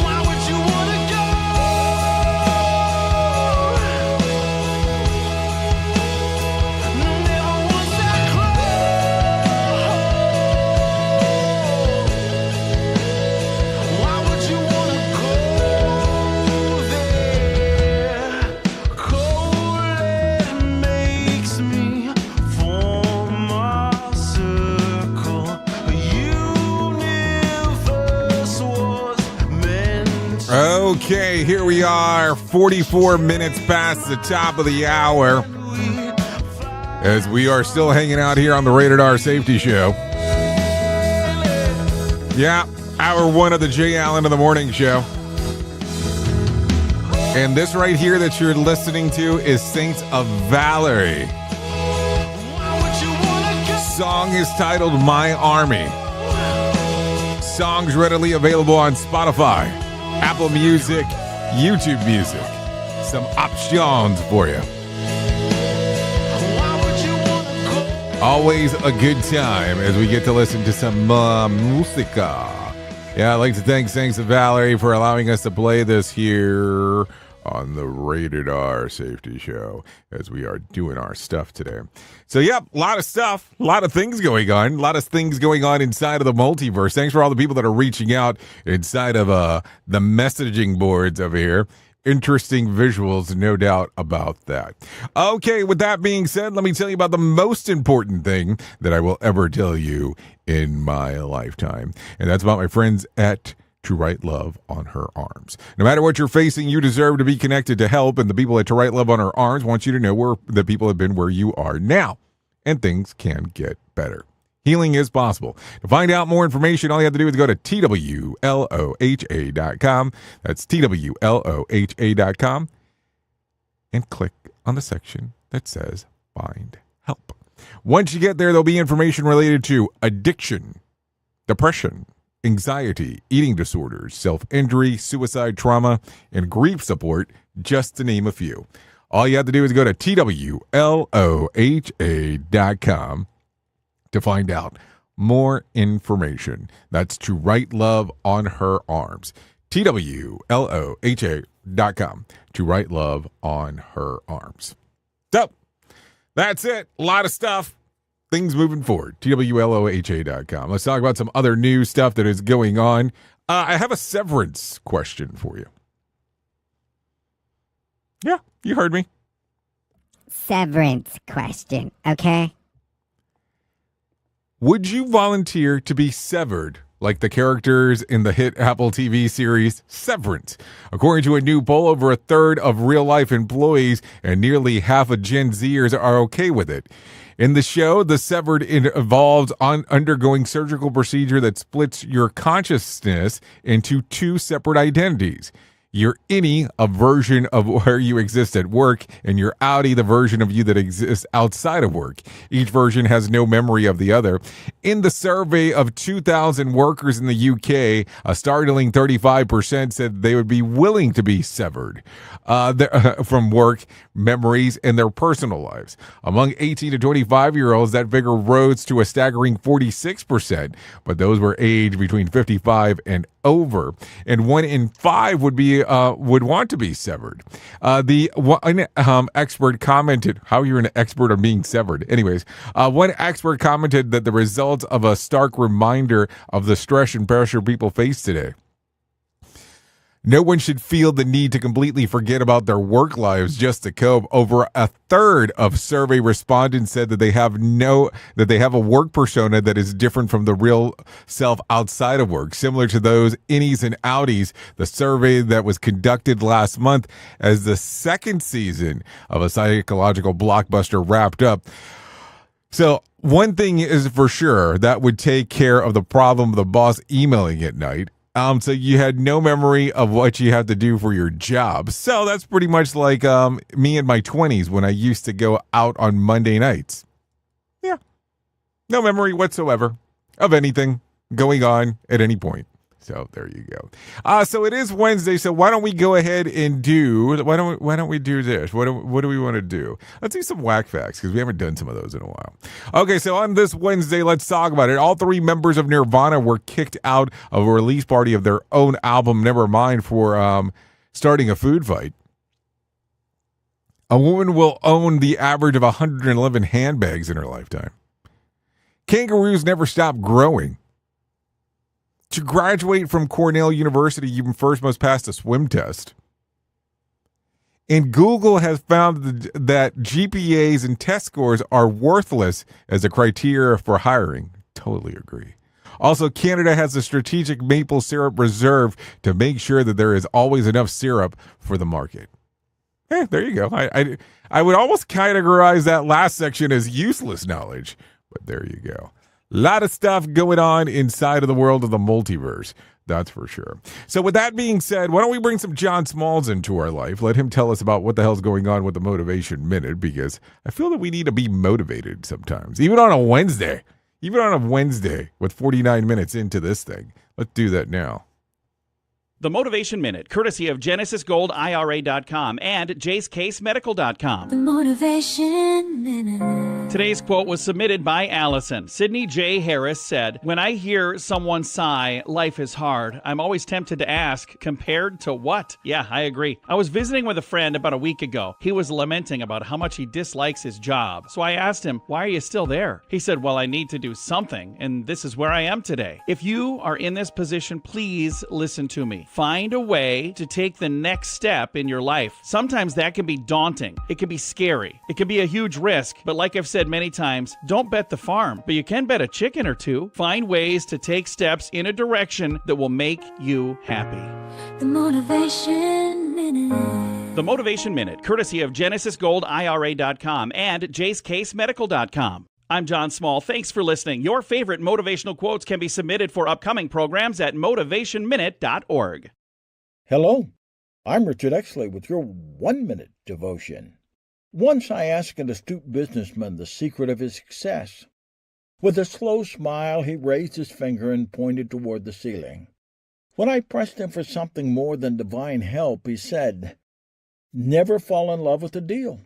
Why would Okay, here we are, 44 minutes past the top of the hour, as we are still hanging out here on the Rated R Safety Show. Yeah, hour one of the Jay Allen of the Morning Show. And this right here that you're listening to is Saints of Valerie. Song is titled My Army. Songs readily available on Spotify, Apple Music, YouTube Music. Some options for you. Always a good time as we get to listen to some musica. Yeah, I'd like to thank Saints of Valerie for allowing us to play this here on the Rated R Safety Show as we are doing our stuff today. So, yep, a lot of stuff, a lot of things going on, inside of the multiverse. Thanks for all the people that are reaching out inside of the messaging boards over here. Interesting visuals, no doubt about that. Okay, with that being said, let me tell you about the most important thing that I will ever tell you in my lifetime. And that's about my friends at To Write Love on Her Arms. No matter what you're facing, you deserve to be connected to help, and the people at To Write Love on Her Arms want you to know where the people have been where you are now, and things can get better. Healing is possible. To find out more information, all you have to do is go to TWLOHA.com. That's TWLOHA.com, and click on the section that says Find Help. Once you get there, there'll be information related to addiction, depression, anxiety, eating disorders, self-injury, suicide, trauma, and grief support, just to name a few. All you have to do is go to TWLOHA.com to find out more information. That's To Write Love on Her Arms. TWLOHA.com. To Write Love on Her Arms. So, that's it. A lot of stuff. Things moving forward. TWLOHA.com. Let's talk about some other new stuff that is going on. I have a severance question for you. Yeah, you heard me. Severance question, okay? Would you volunteer to be severed like the characters in the hit Apple TV series Severance? According to a new poll, over a third of real-life employees and nearly half of Gen Zers are okay with it. In the show, the severed involves undergoing surgical procedure that splits your consciousness into two separate identities. Your innie, a version of where you exist at work, and your outie, the version of you that exists outside of work. Each version has no memory of the other. In the survey of 2,000 workers in the UK, a startling 35% said they would be willing to be severed from work memories and their personal lives. Among 18 to 25-year-olds, that figure rose to a staggering 46%, but those were aged between 55 and over, and 1 in 5 would want to be severed. The one expert commented, how you're an expert on being severed. Anyways, one expert commented that the result of a stark reminder of the stress and pressure people face today. No one should feel the need to completely forget about their work lives just to cope. Over a third of survey respondents said that they have a work persona that is different from the real self outside of work, similar to those innies and outies. The survey that was conducted last month as the second season of a psychological blockbuster wrapped up. So one thing is for sure, that would take care of the problem of the boss emailing at night. So you had no memory of what you have to do for your job. So that's pretty much like me in my 20s when I used to go out on Monday nights. Yeah. No memory whatsoever of anything going on at any point. So there you go. So it is Wednesday. So why don't we go ahead and why don't we do this? What do we want to do? Let's do some whack facts because we haven't done some of those in a while. Okay, so on this Wednesday, let's talk about it. All three members of Nirvana were kicked out of a release party of their own album, Nevermind, for starting a food fight. A woman will own the average of 111 handbags in her lifetime. Kangaroos never stop growing. To graduate from Cornell University, you first must pass a swim test. And Google has found that GPAs and test scores are worthless as a criteria for hiring. Totally agree. Also, Canada has a strategic maple syrup reserve to make sure that there is always enough syrup for the market. There you go. I would almost categorize that last section as useless knowledge, but there you go. A lot of stuff going on inside of the world of the multiverse. That's for sure. So with that being said, why don't we bring some John Smalls into our life? Let him tell us about what the hell's going on with the Motivation Minute, because I feel that we need to be motivated sometimes, even on a Wednesday. Even on a Wednesday with 49 minutes into this thing. Let's do that now. The Motivation Minute, courtesy of GenesisGoldIRA.com and JaceCaseMedical.com. The Motivation Minute. Today's quote was submitted by Allison. Sydney J. Harris said, "When I hear someone sigh, life is hard, I'm always tempted to ask, compared to what?" Yeah, I agree. I was visiting with a friend about a week ago. He was lamenting about how much he dislikes his job. So I asked him, "Why are you still there?" He said, "Well, I need to do something, and this is where I am today." If you are in this position, please listen to me. Find a way to take the next step in your life. Sometimes that can be daunting. It can be scary. It can be a huge risk. But like I've said many times, don't bet the farm, but you can bet a chicken or two. Find ways to take steps in a direction that will make you happy. The Motivation Minute. The Motivation Minute, courtesy of GenesisGoldIRA.com and JaceCaseMedical.com. I'm John Small. Thanks for listening. Your favorite motivational quotes can be submitted for upcoming programs at motivationminute.org. Hello, I'm Richard Exley with your 1-minute devotion. Once I asked an astute businessman the secret of his success. With a slow smile, he raised his finger and pointed toward the ceiling. When I pressed him for something more than divine help, he said, "Never fall in love with a deal.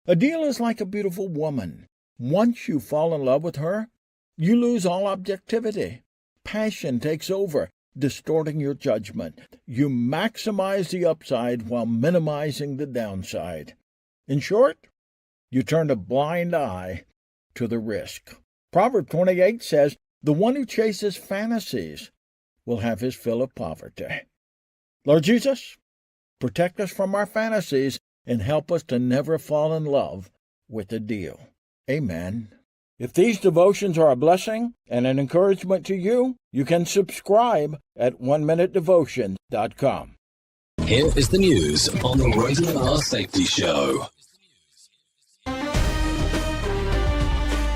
A deal is like a beautiful woman. Once you fall in love with her, you lose all objectivity. Passion takes over, distorting your judgment. You maximize the upside while minimizing the downside. In short, you turn a blind eye to the risk." Proverb 28 says, "The one who chases fantasies will have his fill of poverty." Lord Jesus, protect us from our fantasies and help us to never fall in love with a deal. Amen. If these devotions are a blessing and an encouragement to you, you can subscribe at oneminutedevotion.com. Here is the news on the Rated R Safety Show.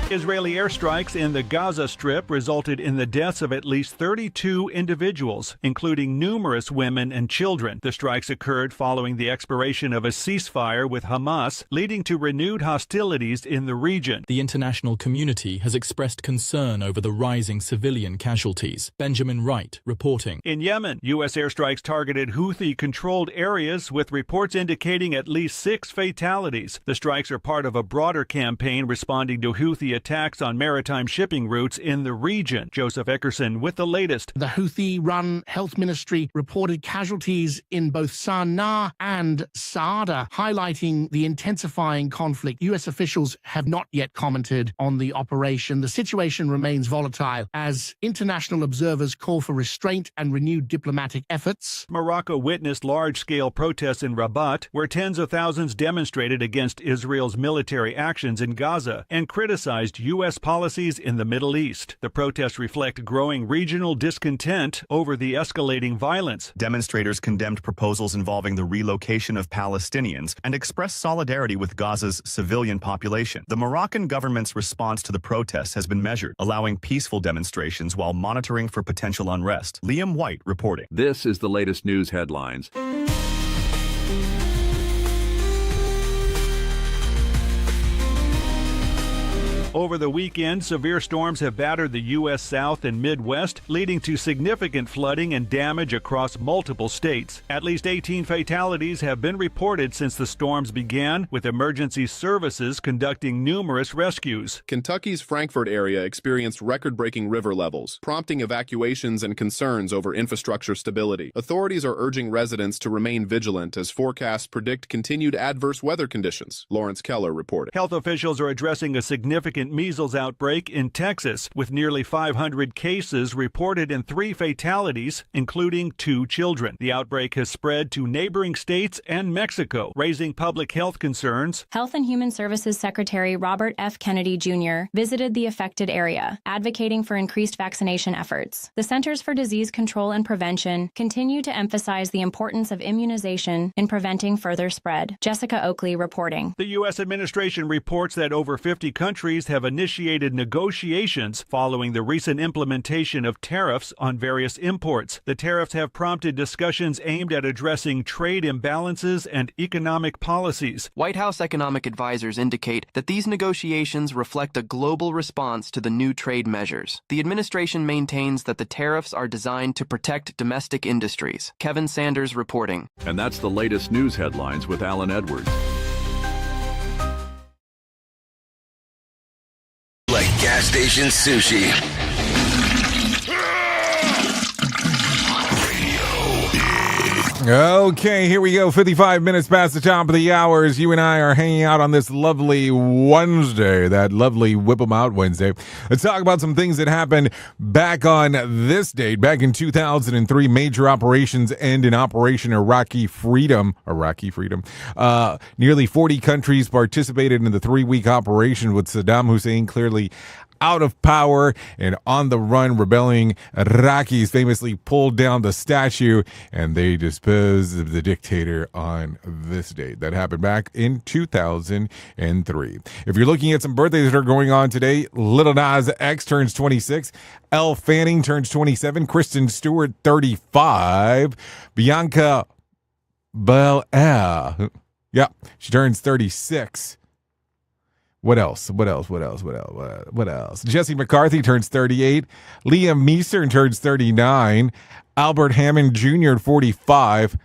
Israeli airstrikes in the Gaza Strip resulted in the deaths of at least 32 individuals, including numerous women and children. The strikes occurred following the expiration of a ceasefire with Hamas, leading to renewed hostilities in the region. The international community has expressed concern over the rising civilian casualties. Benjamin Wright reporting. In Yemen, U.S. airstrikes targeted Houthi-controlled areas, with reports indicating at least 6 fatalities. The strikes are part of a broader campaign responding to Houthi attacks on maritime shipping routes in the region. Joseph Eckerson with the latest. The Houthi-run health ministry reported casualties in both Sana'a and Saada, highlighting the intensifying conflict. U.S. officials have not yet commented on the operation. The situation remains volatile as international observers call for restraint and renewed diplomatic efforts. Morocco witnessed large-scale protests in Rabat, where tens of thousands demonstrated against Israel's military actions in Gaza and criticized U.S. policies in the Middle East. The protests reflect growing regional discontent over the escalating violence. Demonstrators condemned proposals involving the relocation of Palestinians and expressed solidarity with Gaza's civilian population. The Moroccan government's response to the protests has been measured, allowing peaceful demonstrations while monitoring for potential unrest. Liam White reporting. This is the latest news headlines. Over the weekend, severe storms have battered the U.S. South and Midwest, leading to significant flooding and damage across multiple states. At least 18 fatalities have been reported since the storms began, with emergency services conducting numerous rescues. Kentucky's Frankfort area experienced record-breaking river levels, prompting evacuations and concerns over infrastructure stability. Authorities are urging residents to remain vigilant as forecasts predict continued adverse weather conditions. Lawrence Keller reported. Health officials are addressing a significant second measles outbreak in Texas, with nearly 500 cases reported and 3 fatalities, including 2 children. The outbreak has spread to neighboring states and Mexico, raising public health concerns. Health and Human Services Secretary Robert F. Kennedy Jr. visited the affected area, advocating for increased vaccination efforts. The Centers for Disease Control and Prevention continue to emphasize the importance of immunization in preventing further spread. Jessica Oakley reporting. The U.S. administration reports that over 50 countries have initiated negotiations following the recent implementation of tariffs on various imports. The tariffs have prompted discussions aimed at addressing trade imbalances and economic policies. White House economic advisors indicate that these negotiations reflect a global response to the new trade measures. The administration maintains that the tariffs are designed to protect domestic industries. Kevin Sanders reporting. And that's the latest news headlines with Alan Edwards. Like gas station sushi. Okay, here we go. 55 minutes past the top of the hour as you and I are hanging out on this lovely Wednesday, that lovely Whip 'em Out Wednesday. Let's talk about some things that happened back on this date. Back in 2003, major operations end in Operation Iraqi Freedom. Nearly 40 countries participated in the 3-week operation, with Saddam Hussein clearly out of power and on the run. Rebelling Iraqis famously pulled down the statue and they disposed of the dictator on this date. That happened back in 2003. If you're looking at some birthdays that are going on today, Lil Nas X turns 26, Elle Fanning turns 27, Kristen Stewart 35, Bianca Belair, she turns 36. What else? Jesse McCarthy turns 38. Liam Neeson turns 39. Albert Hammond Jr. 45.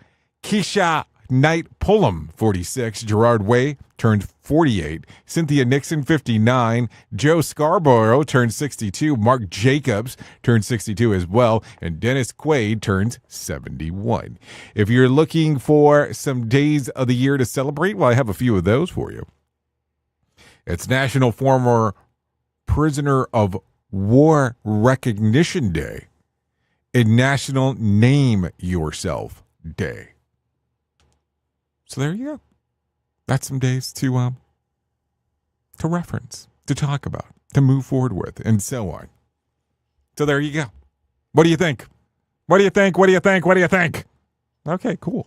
Keisha Knight Pullum 46. Gerard Way turned 48. Cynthia Nixon 59. Joe Scarborough turned 62. Mark Jacobs turned 62 as well. And Dennis Quaid turns 71. If you're looking for some days of the year to celebrate, well, I have a few of those for you. It's National Former Prisoner of War Recognition Day and National Name Yourself Day. So there you go. That's some days to reference, to talk about, to move forward with, and so on. So there you go. What do you think? What do you think? Okay, cool.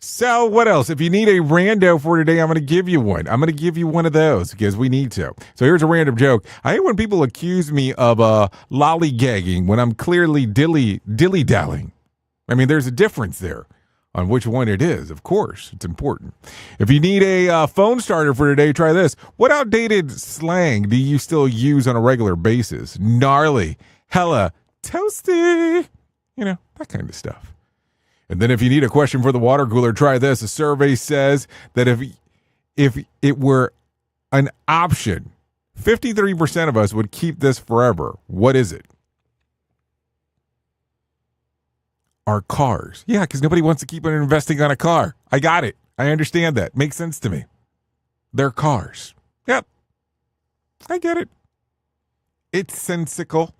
So what else? If you need a rando for today, I'm going to give you one. I'm going to give you one of those because we need to. So here's a random joke. I hate when people accuse me of lollygagging when I'm clearly dilly-dallying. I mean, there's a difference there on which one it is. Of course, it's important. If you need a phone starter for today, try this. What outdated slang do you still use on a regular basis? Gnarly, hella, toasty, that kind of stuff. And then if you need a question for the water cooler, try this. A survey says that if it were an option, 53% of us would keep this forever. What is it? Our cars. Yeah, because nobody wants to keep on investing on a car. I got it. I understand that. Makes sense to me. They're cars. Yep. I get it. It's sensical.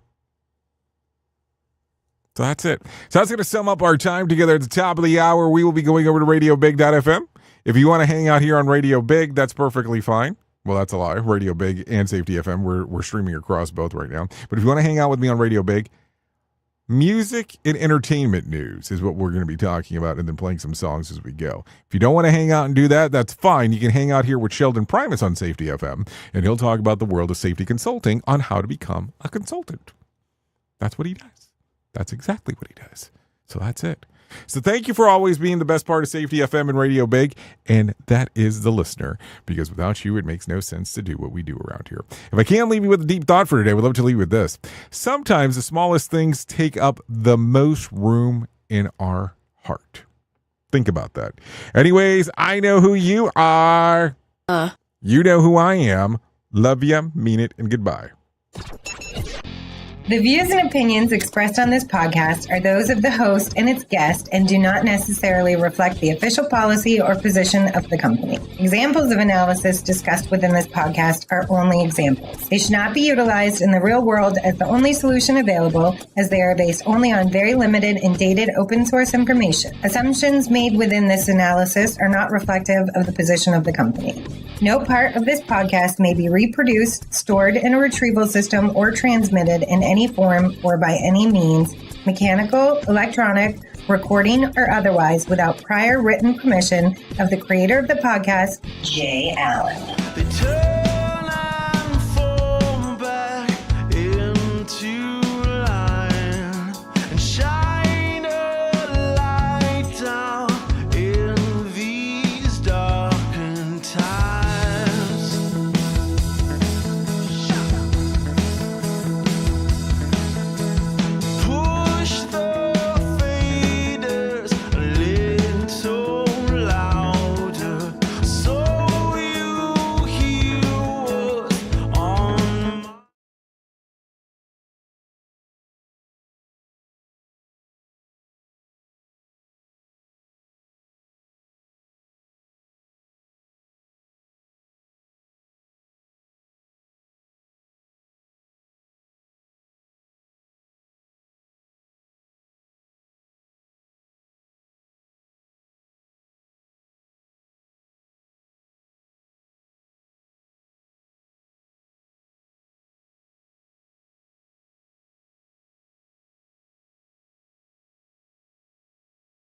So that's it. So that's going to sum up our time together at the top of the hour. We will be going over to radiobig.fm. If you want to hang out here on Radio Big, that's perfectly fine. Well, that's a lie. Radio Big and Safety FM. We're streaming across both right now. But if you want to hang out with me on Radio Big, music and entertainment news is what we're going to be talking about, and then playing some songs as we go. If you don't want to hang out and do that, that's fine. You can hang out here with Sheldon Primus on Safety FM, and he'll talk about the world of safety consulting on how to become a consultant. That's what he does. That's exactly what he does. So that's it. So thank you for always being the best part of Safety FM and Radio Big, and that is the listener, because without you, it makes no sense to do what we do around here. If I can't leave you with a deep thought for today, I would love to leave you with this. Sometimes the smallest things take up the most room in our heart. Think about that. Anyways, I know who you are. You know who I am. Love ya, mean it, and goodbye. The views and opinions expressed on this podcast are those of the host and its guest and do not necessarily reflect the official policy or position of the company. Examples of analysis discussed within this podcast are only examples. They should not be utilized in the real world as the only solution available, as they are based only on very limited and dated open source information. Assumptions made within this analysis are not reflective of the position of the company. No part of this podcast may be reproduced, stored in a retrieval system, or transmitted in any form or by any means, mechanical, electronic, recording, or otherwise, without prior written permission of the creator of the podcast, Jay Allen.